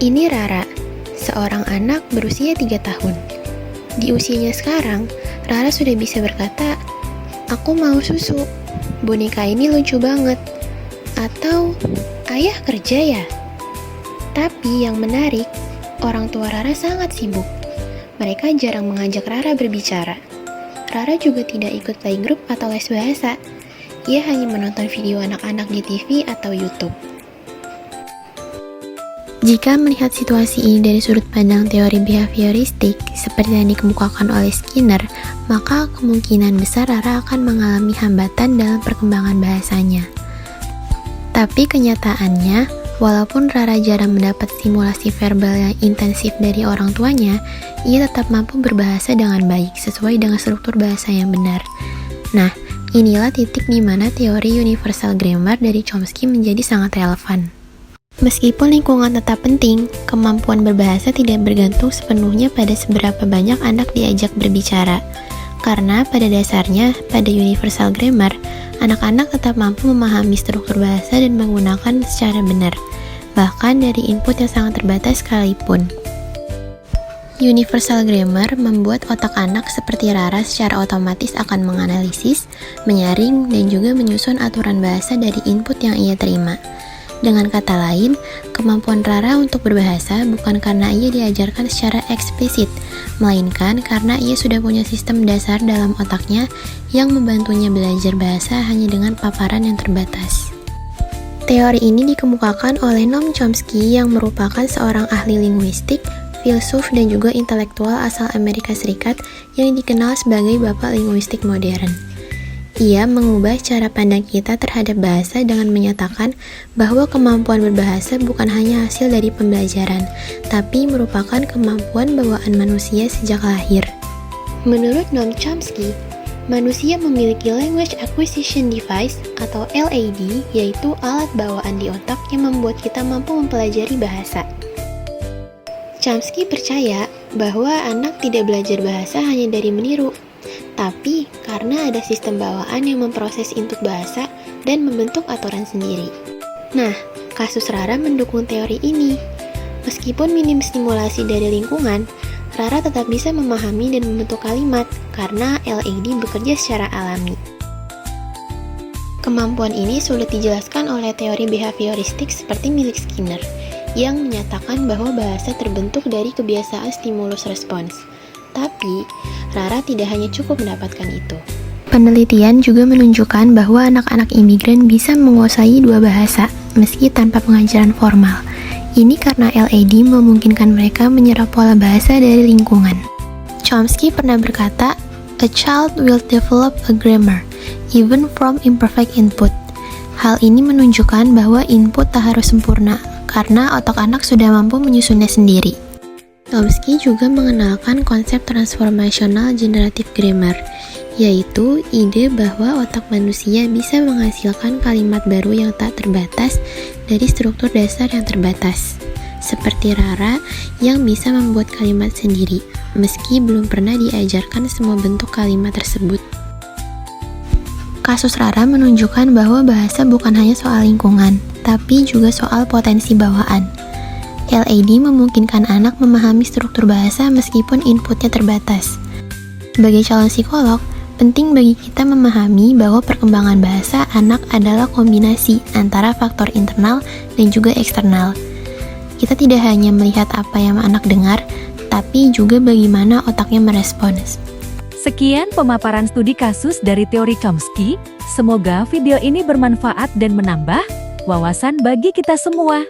Ini Rara, seorang anak berusia 3 tahun. Di usianya sekarang, Rara sudah bisa berkata, "Aku mau susu, boneka ini lucu banget," atau "Ayah kerja ya?" Tapi yang menarik, orang tua Rara sangat sibuk. Mereka jarang mengajak Rara berbicara. Rara juga tidak ikut playgroup atau les bahasa. Ia hanya menonton video anak-anak di TV atau YouTube. Jika melihat situasi ini dari sudut pandang teori behavioristik, seperti yang dikemukakan oleh Skinner, maka kemungkinan besar Rara akan mengalami hambatan dalam perkembangan bahasanya. Tapi kenyataannya, walaupun Rara jarang mendapat stimulasi verbal yang intensif dari orang tuanya, ia tetap mampu berbahasa dengan baik sesuai dengan struktur bahasa yang benar. Nah, inilah titik di mana teori universal grammar dari Chomsky menjadi sangat relevan. Meskipun lingkungan tetap penting, kemampuan berbahasa tidak bergantung sepenuhnya pada seberapa banyak anak diajak berbicara. Karena pada dasarnya, pada universal grammar, anak-anak tetap mampu memahami struktur bahasa dan menggunakan secara benar, bahkan dari input yang sangat terbatas sekalipun. Universal grammar membuat otak anak seperti Rara secara otomatis akan menganalisis, menyaring, dan juga menyusun aturan bahasa dari input yang ia terima. Dengan kata lain, kemampuan Rara untuk berbahasa bukan karena ia diajarkan secara eksplisit, melainkan karena ia sudah punya sistem dasar dalam otaknya yang membantunya belajar bahasa hanya dengan paparan yang terbatas. Teori ini dikemukakan oleh Noam Chomsky yang merupakan seorang ahli linguistik, filsuf, dan juga intelektual asal Amerika Serikat yang dikenal sebagai bapak linguistik modern. Ia mengubah cara pandang kita terhadap bahasa dengan menyatakan bahwa kemampuan berbahasa bukan hanya hasil dari pembelajaran, tapi merupakan kemampuan bawaan manusia sejak lahir. Menurut Noam Chomsky, manusia memiliki Language Acquisition Device atau LAD, yaitu alat bawaan di otak yang membuat kita mampu mempelajari bahasa. Chomsky percaya bahwa anak tidak belajar bahasa hanya dari meniru, tapi karena ada sistem bawaan yang memproses input bahasa dan membentuk aturan sendiri. Nah, kasus Rara mendukung teori ini. Meskipun minim stimulasi dari lingkungan, Rara tetap bisa memahami dan membentuk kalimat karena LAD bekerja secara alami. Kemampuan ini sulit dijelaskan oleh teori behavioristik seperti milik Skinner, yang menyatakan bahwa bahasa terbentuk dari kebiasaan stimulus respons. Tapi, Rara tidak hanya cukup mendapatkan itu. Penelitian juga menunjukkan bahwa anak-anak imigran bisa menguasai 2 bahasa, meski tanpa pengajaran formal. Ini karena LAD memungkinkan mereka menyerap pola bahasa dari lingkungan. Chomsky pernah berkata, "A child will develop a grammar, even from imperfect input." Hal ini menunjukkan bahwa input tak harus sempurna, karena otak anak sudah mampu menyusunnya sendiri. Chomsky juga mengenalkan konsep transformational generative grammar, yaitu ide bahwa otak manusia bisa menghasilkan kalimat baru yang tak terbatas dari struktur dasar yang terbatas, seperti Rara yang bisa membuat kalimat sendiri, meski belum pernah diajarkan semua bentuk kalimat tersebut. Kasus Rara menunjukkan bahwa bahasa bukan hanya soal lingkungan, tapi juga soal potensi bawaan. LAD memungkinkan anak memahami struktur bahasa meskipun inputnya terbatas. Sebagai calon psikolog, penting bagi kita memahami bahwa perkembangan bahasa anak adalah kombinasi antara faktor internal dan juga eksternal. Kita tidak hanya melihat apa yang anak dengar, tapi juga bagaimana otaknya merespons. Sekian pemaparan studi kasus dari teori Chomsky. Semoga video ini bermanfaat dan menambah wawasan bagi kita semua.